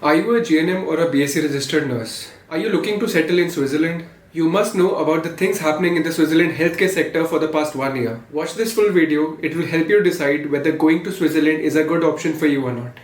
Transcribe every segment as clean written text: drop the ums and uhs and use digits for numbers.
Are you a GNM or a BSc registered nurse? Are you looking to settle in Switzerland? You must know about the things happening in the Switzerland healthcare sector for the past 1 year. Watch this full video, it will help you decide whether going to Switzerland is a good option for you or not.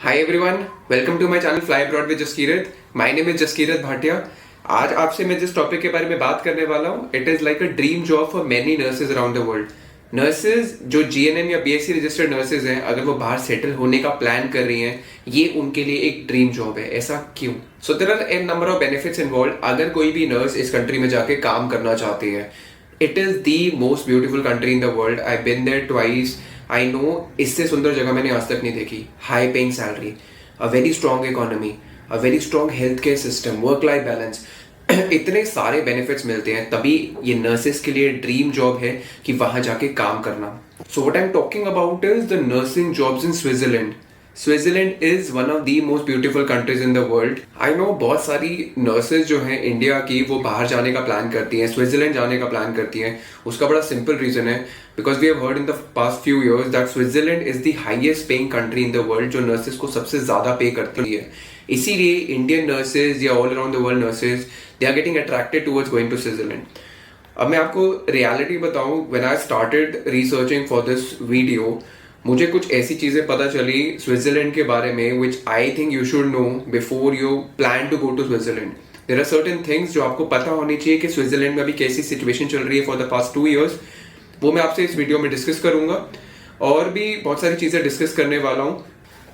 Hi everyone, welcome to my channel Fly Abroad with Jaskirat. My name is Jaskirat Bhatia. आज आपसे मैं जिस topic के बारे में बात करने वाला हूँ, it is like a dream job for many nurses around the world. Nurses जो जीएनएम या बीएससी रजिस्टर्ड नर्सेज हैं, अगर वो बाहर सेटल होने का प्लान कर रही हैं, ये उनके लिए एक ड्रीम जॉब है. ऐसा क्यों? So there are an number of benefits involve अगर कोई भी नर्स इस कंट्री में जाके काम करना चाहती है. It is the most beautiful country in the world. I been there twice. I know इससे सुंदर जगह मैंने आज तक नहीं देखी. High paying salary, a very strong economy, a very strong health care system, work life balance, इतने सारे बेनिफिट्स मिलते हैं. तभी ये नर्सेस के लिए ड्रीम जॉब है कि वहां जाके काम करना. So what I am talking about is the nursing jobs in Switzerland. Switzerland is one of the most beautiful countries in the world. I know बहुत सारी नर्सेज जो हैं इंडिया की, वो बाहर जाने का प्लान करती हैं, स्विट्जरलैंड जाने का प्लान करती हैं. उसका बड़ा सिंपल रीजन है, because we have heard in the past few years that Switzerland is the highest paying country in the world, जो नर्सेज को सबसे ज्यादा पे करती है. इसीलिए इंडियन नर्सेज या all around the world nurses they are getting attracted towards going to Switzerland. अब मैं आपको रियलिटी बताऊं, when I started researching for this video, मुझे कुछ ऐसी चीजें पता चली स्विट्जरलैंड के बारे में which I think you should know before you plan to go to Switzerland. There are certain things जो आपको पता होनी चाहिए कि स्विट्जरलैंड में अभी कैसी सिचुएशन चल रही है फॉर द पास्ट 2 years. वो मैं आपसे इस वीडियो में डिस्कस करूंगा और भी बहुत सारी चीजें डिस्कस करने वाला हूँ.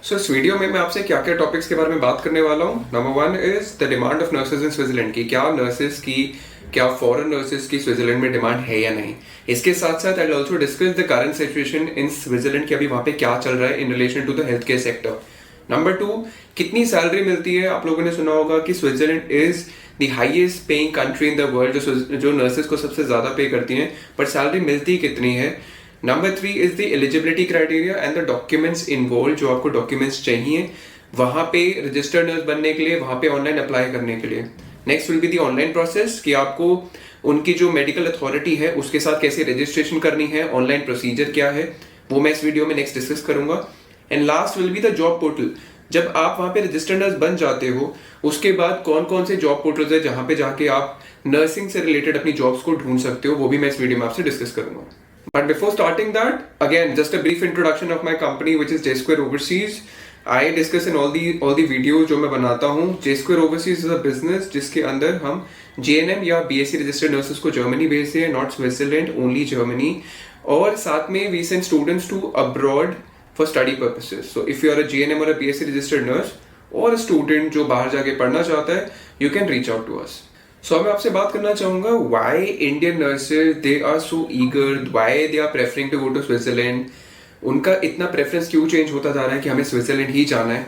सो इस वीडियो में मैं आपसे क्या क्या टॉपिक्स के बारे में बात करने वाला हूँ. Number 1 is the demand of nurses in Switzerland की. क्या फॉरेन नर्सेज की स्विट्जरलैंड में डिमांड है या नहीं. इसके साथ साथ I will also discuss the current situation in Switzerland की, अभी वहां पे क्या चल रहा है in relation to the health care sector. Number 2, कितनी सैलरी मिलती है. आप लोगों ने सुना होगा कि Switzerland is the highest paying country in the world, जो नर्सेज को सबसे ज्यादा पे करती हैं, बट सैलरी मिलती कितनी है. Number 3 is the eligibility criteria and the documents involve. जो आपको डॉक्यूमेंट्स चाहिए वहां पे रजिस्टर्ड नर्स बनने के लिए, वहां पे ऑनलाइन अप्लाई करने के लिए. Next will be the online process कि आपको उनकी जो मेडिकल अथॉरिटी है उसके साथ कैसे रजिस्ट्रेशन करनी है, ऑनलाइन प्रोसीजर क्या है, वो मैं इस वीडियो में नेक्स्ट डिस्कस करूंगा. And last will be the job portal. जब आप वहां पे रजिस्टर्ड नर्स बन जाते हो, उसके बाद कौन कौन से जॉब पोर्टल्स है जहां पे जाके आप नर्सिंग से रिलेटेड अपनी जॉब्स को ढूंढ सकते हो, वो भी मैं इस वीडियो में आपसे डिस्कस करूंगा. But before starting that, again, just a brief introduction of my company, which is J-Square Overseas. I discuss in all the videos जो मैं बनाता हूँ. J-Square Overseas is a business जिसके अंदर हम JNM या BSc registered nurses को Germany भेजते हैं, not Switzerland, only Germany. और साथ में we send students to abroad for study purposes. So if you are a JNM or a BSc registered nurse or a student जो बाहर जाके पढ़ना चाहता है, you can reach out to us. सो मैं आपसे बात करना चाहूंगा why Indian nurses they are so eager, why they are preferring to go to Switzerland. उनका इतना प्रेफरेंस क्यों चेंज होता जा रहा है कि हमें स्विट्जरलैंड ही जाना है.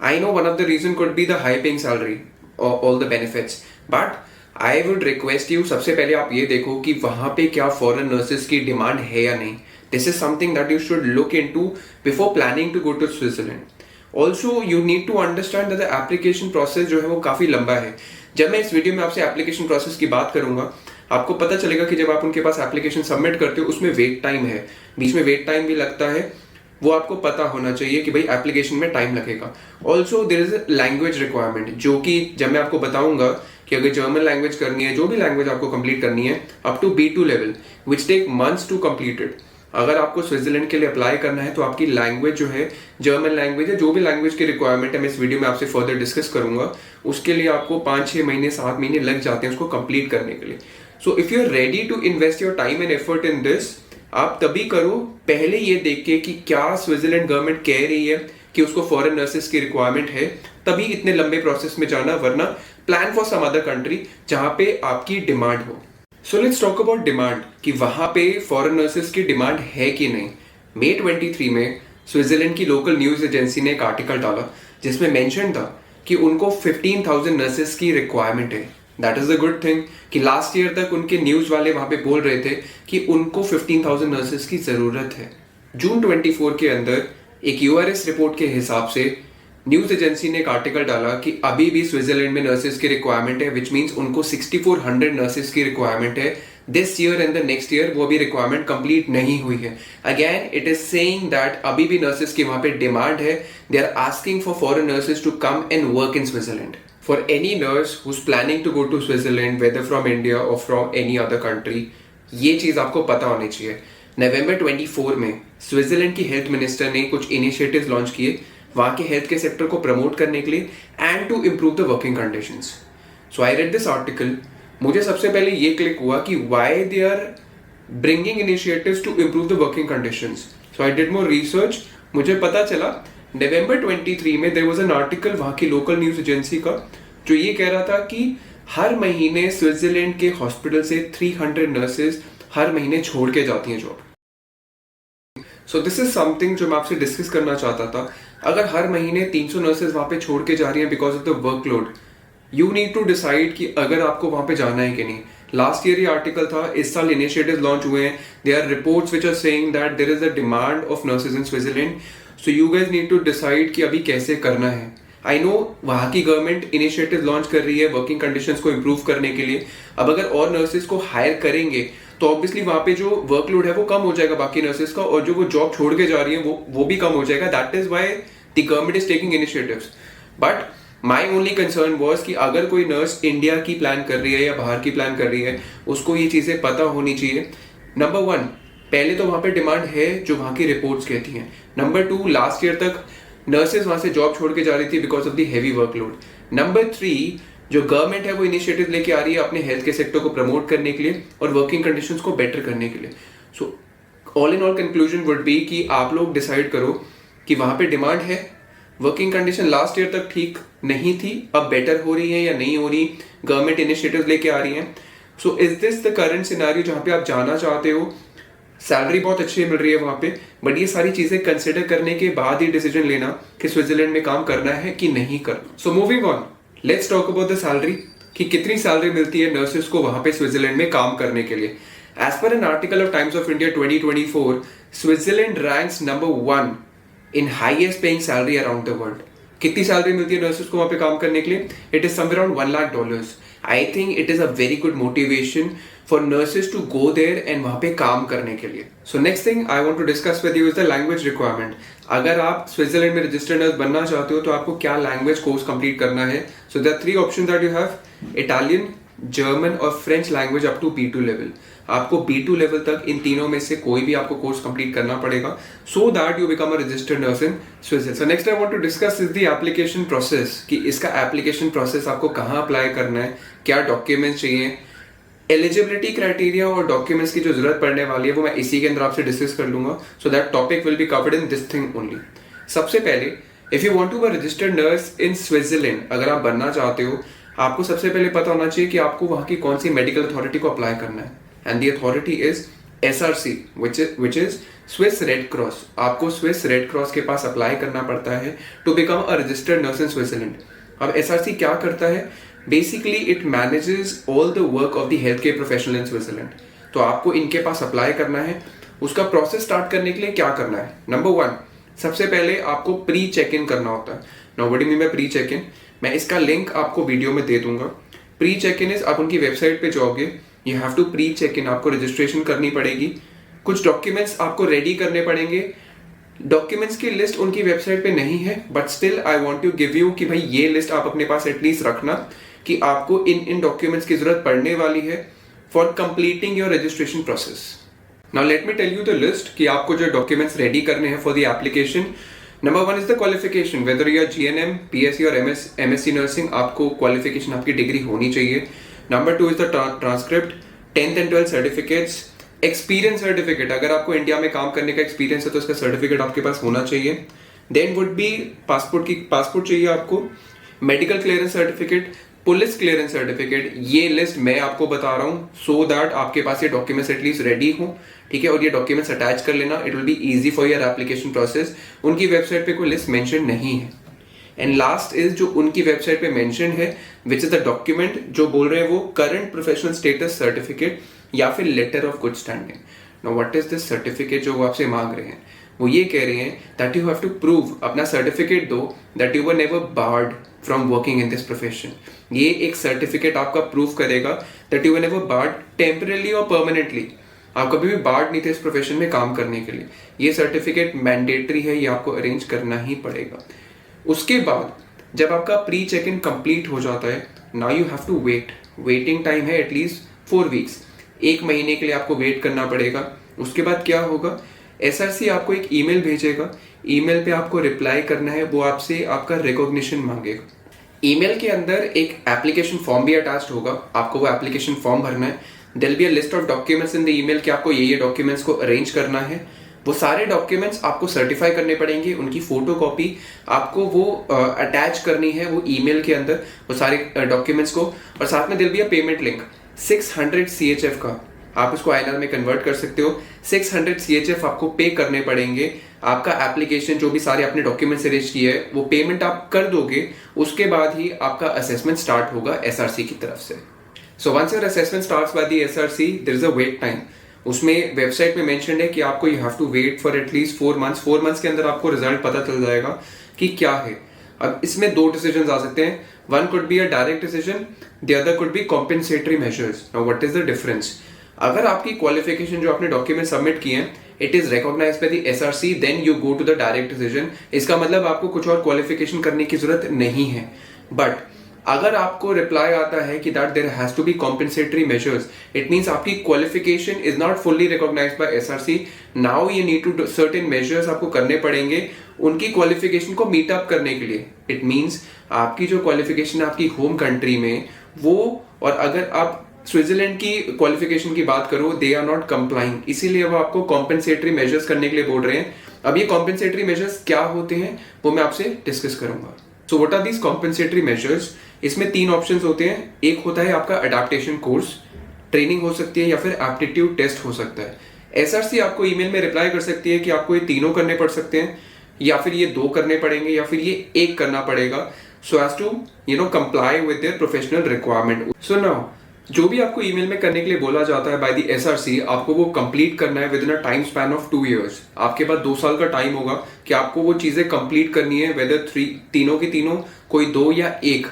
I know one of the reason could be the high paying salary और all the benefits, but I would request you, सबसे पहले आप ये देखो कि वहां पे क्या फॉरेन नर्सेज की डिमांड है या नहीं. This is something that you should look into before planning to go to Switzerland. Also you need to understand that the application process जो है वो काफी लंबा है. जब मैं इस वीडियो में आपसे एप्लीकेशन प्रोसेस की बात करूंगा, आपको पता चलेगा कि जब आप उनके पास एप्लीकेशन सबमिट करते हो उसमें वेट टाइम है, बीच में वेट टाइम भी लगता है. वो आपको पता होना चाहिए कि भाई एप्लीकेशन में टाइम लगेगा. Also there is language requirement, जो कि जब मैं आपको बताऊंगा कि अगर जर्मन लैंग्वेज करनी है, जो भी लैंग्वेज आपको कंप्लीट करनी है up to B2 level, which take months to completed. अगर आपको स्विट्जरलैंड के लिए अप्लाई करना है तो आपकी लैंग्वेज जो है, जर्मन लैंग्वेज है, जो भी लैंग्वेज की रिक्वायरमेंट है मैं इस वीडियो में आपसे फर्दर डिस्कस करूंगा, उसके लिए आपको 5-6 महीने 7 महीने लग जाते हैं उसको कंप्लीट करने के लिए. So if you are ready to invest your time and effort in this, आप तभी करो पहले ये देख के कि क्या स्विट्जरलैंड गवर्नमेंट कह रही है कि उसको फॉरेन नर्सेस की रिक्वायरमेंट है, तभी इतने लंबे प्रोसेस में जाना. वरना plan for some other country जहां पे आपकी डिमांड हो. So let's talk about demand कि वहां पे फॉरेन नर्सेस की डिमांड है कि नहीं. मई 23 में स्विट्जरलैंड की लोकल न्यूज एजेंसी ने एक आर्टिकल डाला जिसमें मेंशन था कि उनको 15,000 नर्सेस की रिक्वायरमेंट है. That is a good thing कि लास्ट ईयर तक उनके न्यूज वाले वहां पे बोल रहे थे कि उनको 15,000 नर्सेस की जरूरत है. जून 24 के अंदर एक URS रिपोर्ट के हिसाब से न्यूज एजेंसी ने एक आर्टिकल डाला कि अभी भी स्विट्जरलैंड में नर्सेज की रिक्वायरमेंट है, विच मीन्स उनको 6400 नर्सेज की रिक्वायरमेंट है this year and the next year वो अभी रिक्वायरमेंट कंप्लीट नहीं हुई है. Again it is saying that अभी भी नर्सेस की वहां पे डिमांड है. They are asking for foreign nurses to come and work in Switzerland. For any nurse who's planning to go to Switzerland, whether from India or from any other country, ये चीज़ आपको पता होनी चाहिए. नवंबर 24 में स्विट्जरलैंड की health minister ने कुछ initiatives launch किए वहाँ के हेल्थ के सेक्टर को प्रमोट करने के लिए and to improve the working conditions. So I read this article. मुझे सबसे पहले ये क्लिक हुआ कि why they are bringing initiatives to improve the working conditions. So I did more research. मुझे पता चला नवंबर 23 में देयर वाज एन आर्टिकल वहाँ की लोकल न्यूज एजेंसी का जो ये कह रहा था कि हर महीने स्विट्जरलैंड के हॉस्पिटल से 300 नर्सेज हर महीने छोड़ के जाती हैं job. So this is something जो मैं आपसे डिस्कस करना चाहता था. अगर हर महीने 300 नर्सेज वहाँ पे छोड़ के जा रही हैं because of the workload, you need to decide कि अगर आपको वहाँ पे जाना है कि नहीं. लास्ट ईयर ये आर्टिकल था. इस साल इनिशिएटिव्स लॉन्च हुए हैं. There are reports which are saying that there is a demand of nurses in Switzerland. So you guys need to decide कि अभी कैसे करना है. आई नो वहाँ की गवर्नमेंट इनिशिएटिव लॉन्च कर रही है वर्किंग कंडीशंस को इम्प्रूव करने के लिए. अब अगर और नर्सेज को हायर करेंगे तो ऑब्वियसली वहाँ पे जो वर्कलोड है वो कम हो जाएगा बाकी नर्सेज का, और जो वो जॉब छोड़ के जा रही है वो भी कम हो जाएगा. That is why the government is taking initiatives. But my only concern was कि अगर कोई नर्स इंडिया की प्लान कर रही है या बाहर की प्लान कर रही है उसको ये चीज़ें पता होनी चाहिए. नंबर 1, पहले तो वहाँ पे डिमांड है जो वहाँ की रिपोर्ट्स कहती हैं. नंबर 2, लास्ट ईयर तक नर्सेज वहाँ से जॉब छोड़ के जा रही थी because of the heavy workload. Number 3, जो गवर्नमेंट है वो इनिशिएटिव लेके आ रही है अपने हेल्थ के सेक्टर को प्रमोट करने के लिए और वर्किंग कंडीशंस को बेटर करने के लिए. So all in all conclusion would be कि आप लोग डिसाइड करो कि वहाँ पे डिमांड है. वर्किंग कंडीशन लास्ट ईयर तक ठीक नहीं थी, अब बेटर हो रही है या नहीं हो रही, गवर्नमेंट इनिशिएटिव लेके आ रही है. So is this the current scenario जहाँ पे आप जाना चाहते हो. सैलरी बहुत अच्छी मिल रही है वहाँ पे, बट ये सारी चीजें कंसिडर करने के बाद ही डिसीजन लेना कि स्विट्जरलैंड में काम करना है कि नहीं करना. So moving on, let's talk about the salary कि कितनी सैलरी मिलती है नर्सेज को वहाँ पे स्विट्जरलैंड में काम करने के लिए. As per an article of Times of India 2024, Switzerland ranks number 1 in highest paying salary around the world. कितनी सैलरी मिलती है नर्सेज को वहाँ पे काम करने के लिए? It is somewhere around $1 lakh. I think it is a very good motivation for nurses to go there एंड वहाँ पे काम करने के लिए. So next thing I want to discuss with you is the language requirement. अगर आप Switzerland में रजिस्टर्ड नर्स बनना चाहते हो तो आपको क्या लैंग्वेज कोर्स कंप्लीट करना है. So there are 3 options that you have: Italian, German और French language up to B2 level. आपको B2 लेवल तक इन तीनों में से कोई भी आपको कोर्स कंप्लीट करना पड़ेगा so that you become a registered nurse in Switzerland. So next I want to discuss is the application process कि इसका एप्लीकेशन प्रोसेस आपको कहाँ अप्लाई करना है, क्या डॉक्यूमेंट्स चाहिए, एलिजिबिलिटी क्राइटेरिया और डॉक्यूमेंट्स की जो जरूरत पड़ने वाली है वो मैं इसी के अंदर आपसे डिस्कस कर लूंगा. So that topic will be covered in this thing only. सबसे पहले if you want to be registered nurse in Switzerland, अगर आप बनना चाहते हो, आपको सबसे पहले पता होना चाहिए कि आपको वहाँ की कौन सी मेडिकल अथॉरिटी को अप्लाई करना है. And the authority is SRC which is Swiss Red Cross. आपको स्विस रेड क्रॉस के पास अप्लाई करना पड़ता है to become a registered nurse in Switzerland. अब SRC क्या करता है? Basically it manages all the work of the health care professional in Switzerland. तो आपको इनके पास अप्लाई करना है. उसका प्रोसेस स्टार्ट करने के लिए क्या करना है? नंबर 1, सबसे पहले आपको प्री चेक इन करना होता है. Now what do you mean by pre check in? मैं इसका लिंक आपको वीडियो में दे दूंगा. प्री चेक इन इज आप उनकी वेबसाइट पे जाओगे, you have to pre check in. आपको रजिस्ट्रेशन करनी पड़ेगी, कुछ डॉक्यूमेंट्स आपको रेडी करने पड़ेंगे. डॉक्यूमेंट्स की लिस्ट उनकी वेबसाइट पे नहीं है, but still I want to give you कि भाई ये लिस्ट आप अपने पास एटलीस्ट रखना कि आपको इन डॉक्यूमेंट्स की जरूरत पड़ने वाली है for completing your registration process. Now let me tell you the list कि आपको जो डॉक्यूमेंट्स रेडी करने हैं for the application. Number 1 is the qualification, whether you are GNM, PSc और MSc नर्सिंग, आपको क्वालिफिकेशन आपकी डिग्री होनी चाहिए. Number 2 is the transcript, 10th and 12th certificates, experience certificate. अगर आपको इंडिया में काम करने का एक्सपीरियंस है तो उसका सर्टिफिकेट आपके पास होना चाहिए. देन वुड बी पासपोर्ट चाहिए आपको, medical clearance certificate, police clearance certificate. ये लिस्ट मैं आपको बता रहा हूँ सो दैट आपके पास ये डॉक्यूमेंट्स एटलीस्ट रेडी हो. ठीक है, और ये डॉक्यूमेंट्स अटैच कर लेना. It will be easy for your application process. उनकी वेबसाइट पे कोई लिस्ट मेंशन नहीं है. एंड लास्ट इज जो उनकी वेबसाइट पे मेंशन है, विच इज द डॉक्यूमेंट जो बोल रहे हैं वो करंट प्रोफेशनल स्टेटस सर्टिफिकेट या फिर letter of good standing. Now what is this certificate जो वो आपसे मांग रहे हैं? वो ये कह रहे हैं that you have to prove, अपना सर्टिफिकेट दो that you were never barred from working in this profession. ये एक सर्टिफिकेट आपका प्रूव करेगा that you were never barred temporarily और परमानेंटली। आप कभी भी बार्ड नहीं थे इस प्रोफेशन में काम करने के लिए। ये सर्टिफिकेट मैंडेटरी है, ये आपको अरेंज करना ही पड़ेगा। उसके बाद जब आपका प्री चेक इन कंप्लीट हो जाता है, now you have to wait. Waiting time है एटलीस्ट 4 वीक्स, 1 महीने के लिए आपको वेट करना पड़ेगा। उसके बाद क्या होगा, एसआरसी आपको एक ईमेल भेजेगा, ईमेल पे आपको रिप्लाई करना है, वो आपसे आपका रिकॉग्निशन मांगेगा। ईमेल के अंदर एक एप्लीकेशन फॉर्म भी अटैच्ड होगा, आपको वो एप्लीकेशन फॉर्म भरना है। There will be a list of documents in the email कि आपको ये डॉक्यूमेंट्स को अरेंज करना है। वो सारे डॉक्यूमेंट्स आपको सर्टिफाई करने पड़ेंगे, उनकी फोटो कॉपी आपको वो अटैच करनी है वो ईमेल के अंदर, वो सारे डॉक्यूमेंट्स को। और साथ में there will be a payment link 600 CHF का, आप इसको INR में कन्वर्ट कर सकते हो। 600 CHF आपको पे करने पड़ेंगे। आपका एप्लीकेशन जो भी सारे अपने डॉक्यूमेंट्स अरेंज किए है वो पेमेंट आप कर दोगे, उसके बाद ही आपका असेसमेंट स्टार्ट होगा SRC की तरफ से। So once your assessment starts by the SRC, there is a wait time. उसमें वेबसाइट में मेंशन है कि आपको you have to wait for at least 4 months. 4 months के अंदर आपको रिजल्ट पता चल जाएगा कि क्या है। अब इसमें 2 डिसीजन आ सकते हैं, one could be a direct decision, the other could be compensatory measures. Now what is the difference? अगर आपकी क्वालिफिकेशन जो आपने डॉक्यूमेंट सबमिट किए हैं it is recognised by the SRC, then you go to the direct decision. इसका मतलब आपको कुछ और क्वालिफिकेशन करने की जरूरत नहीं है। बट अगर आपको रिप्लाई आता है कि that there has to be compensatory measures, it means आपकी qualification is not fully recognised by SRC। Now you need to certain measures आपको करने पड़ेंगे उनकी क्वालिफिकेशन को मीट अप करने के लिए। इट मींस आपकी जो क्वालिफिकेशन है आपकी होम कंट्री में वो, और अगर आप स्विट्जरलैंड की क्वालिफिकेशन की बात करो, दे आर नॉट कंप्लाइंग, इसीलिए वो आपको कॉम्पेंसेटरी मेजर्स करने के लिए बोल रहे हैं। अब ये कॉम्पेंसेटरी मेजर्स क्या होते हैं वो मैं आपसे डिस्कस करूंगा। So what are these compensatory measures? इसमें 3 ऑप्शंस होते हैं। एक होता है आपका अडेप्टेशन कोर्स, ट्रेनिंग हो सकती है या फिर एप्टीट्यूड टेस्ट हो सकता है। SRC आपको ईमेल में रिप्लाई कर सकती है कि आपको ये तीनों करने पड़ सकते हैं, या फिर ये 2 करने पड़ेंगे, या फिर ये 1 करना पड़ेगा, so as to comply with their professional requirement. So now जो भी आपको ईमेल में करने के लिए बोला जाता है बाय द SRC, आपको वो कंप्लीट करना है with in a time span of 2 years। आपके पास 2 साल का टाइम होगा कि आपको वो चीजें कंप्लीट करनी है, वेदर तीनों की तीनों, कोई 2 या 1।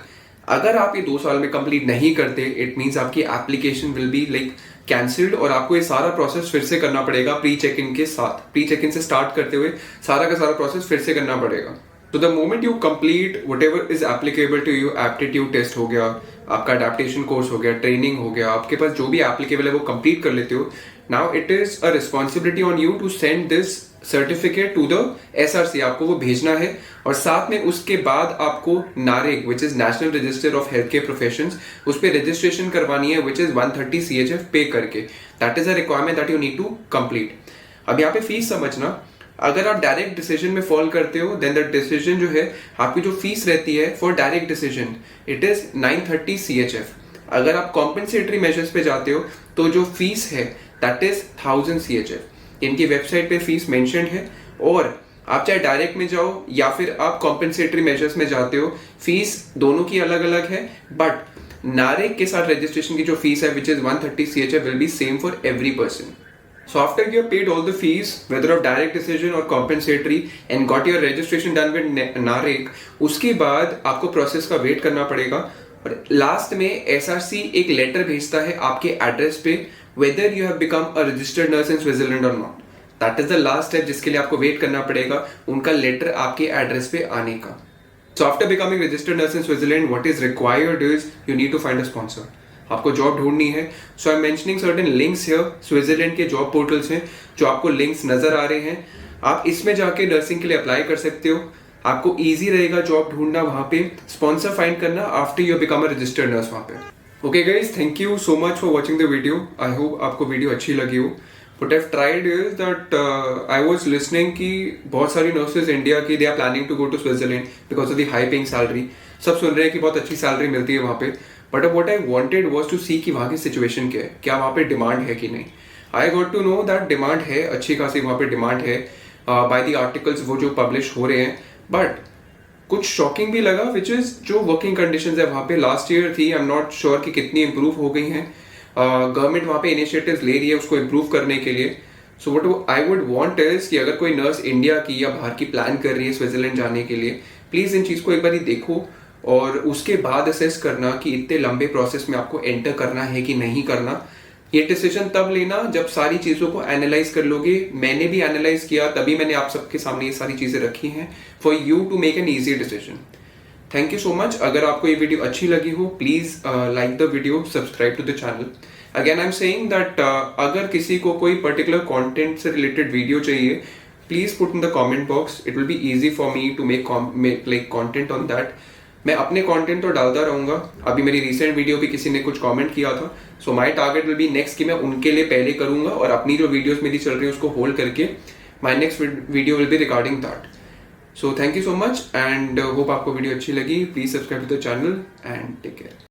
अगर आप ये 2 साल में कंप्लीट नहीं करते, इट मींस आपकी application will be like cancelled, और आपको ये सारा प्रोसेस फिर से करना पड़ेगा प्री चेक इन के साथ। प्री चेक इन से स्टार्ट करते हुए सारा का सारा प्रोसेस फिर से करना पड़ेगा। तो the moment you complete whatever is applicable to you, aptitude test हो गया, आपका अडेप्टेशन कोर्स हो गया, ट्रेनिंग हो गया, आपके पास जो भी एप्लीकेबल है वो कंप्लीट कर लेते हो, now it is a responsibility on you to send this certificate to the SRC। आपको वो भेजना है, और साथ में उसके बाद आपको NAREG which is national register of health care professions, उस पर रजिस्ट्रेशन करवानी है विच इज 130 CHF पे करके। That is a requirement that you need to complete. अब यहाँ पे फीस समझना, अगर आप डायरेक्ट डिसीजन में फॉल करते हो देन द डिसीजन जो है, आपकी जो फीस रहती है for direct decision it is 930 CHF। अगर आप कॉम्पेंसेटरी मेजर्स पे जाते हो तो जो फीस है दैट इज 1000 CHF। इनकी वेबसाइट पे फीस मेंशन्ड है, और आप चाहे डायरेक्ट में जाओ या फिर आप कॉम्पेंसेटरी मेजर्स में जाते हो, फीस दोनों की अलग अलग है। बट नारेग के साथ रजिस्ट्रेशन की जो फीस है which is 130 CHF will be same for every person. So after you have paid all the fees, whether of direct decision or compensatory, and got your registration done with NAREG, उसके बाद आपको process का wait करना पड़ेगा, और last में SRC एक letter भेजता है आपके एड्रेस पे, whether you have become a registered nurse in Switzerland or not. That is the last step जिसके लिए आपको वेट करना पड़ेगा, उनका लेटर आपके एड्रेस पे आने का। So after becoming registered nurse in Switzerland, what is required is you need to find a sponsor. आपको जॉब ढूंढनी है। So I am mentioning certain links here, Switzerland के जॉब पोर्टल्स हैं जो आपको लिंक्स नजर आ रहे हैं, आप इसमें जाके नर्सिंग के लिए अप्लाई कर सकते हो। आपको इजी रहेगा जॉब ढूंढना, वहां पे स्पॉन्सर फाइंड करना after you become a registered nurse वहां पे। Okay guys, thank you so much for watching the video. I hope आपको वीडियो अच्छी लगी हो। What I've tried is that I was listening कि बहुत सारी नर्सेज इंडिया की they are planning to go to Switzerland because of the high paying salary। सब सुन रहे हैं कि बहुत अच्छी सैलरी मिलती है वहाँ पे, but what I wanted was to see कि वहाँ की सिचुएशन क्या है, क्या वहाँ पे डिमांड है कि नहीं। I got to know that demand है, अच्छी खासी वहाँ पे डिमांड है by the articles वो जो पब्लिश हो रहे हैं। बट कुछ शॉकिंग भी लगा विच इज जो वर्किंग कंडीशंस है वहाँ पे लास्ट ईयर थी, आई एम नॉट श्योर कि कितनी इंप्रूव हो गई हैं। गवर्नमेंट वहाँ पे इनिशिएटिव्स ले रही है उसको इम्प्रूव करने के लिए। So what I would want is कि अगर कोई नर्स इंडिया की या बाहर की प्लान कर रही है स्विट्जरलैंड जाने के लिए, प्लीज इन चीज को एक बार देखो और उसके बाद असेस करना कि इतने लंबे प्रोसेस में आपको एंटर करना है कि नहीं करना। ये डिसीजन तब लेना जब सारी चीज़ों को एनालाइज कर लोगे। मैंने भी एनालाइज किया, तभी मैंने आप सबके सामने ये सारी चीज़ें रखी हैं for you to make an easy decision. Thank you so much. अगर आपको ये वीडियो अच्छी लगी हो, please like the video, subscribe to the channel. Again I am saying that अगर किसी को कोई पर्टिकुलर कंटेंट से रिलेटेड वीडियो चाहिए, please put in the comment box. It will be easy for me to make like content on that. मैं अपने content तो डालता रहूंगा। अभी मेरी रिसेंट वीडियो पे किसी ने कुछ कमेंट किया था, so my target will be next कि मैं उनके लिए पहले करूंगा और अपनी जो वीडियोस मेरी चल रही है उसको होल्ड करके my next video will be regarding that. So thank you so much and hope आपको वीडियो अच्छी लगी। Please subscribe to the channel and take care.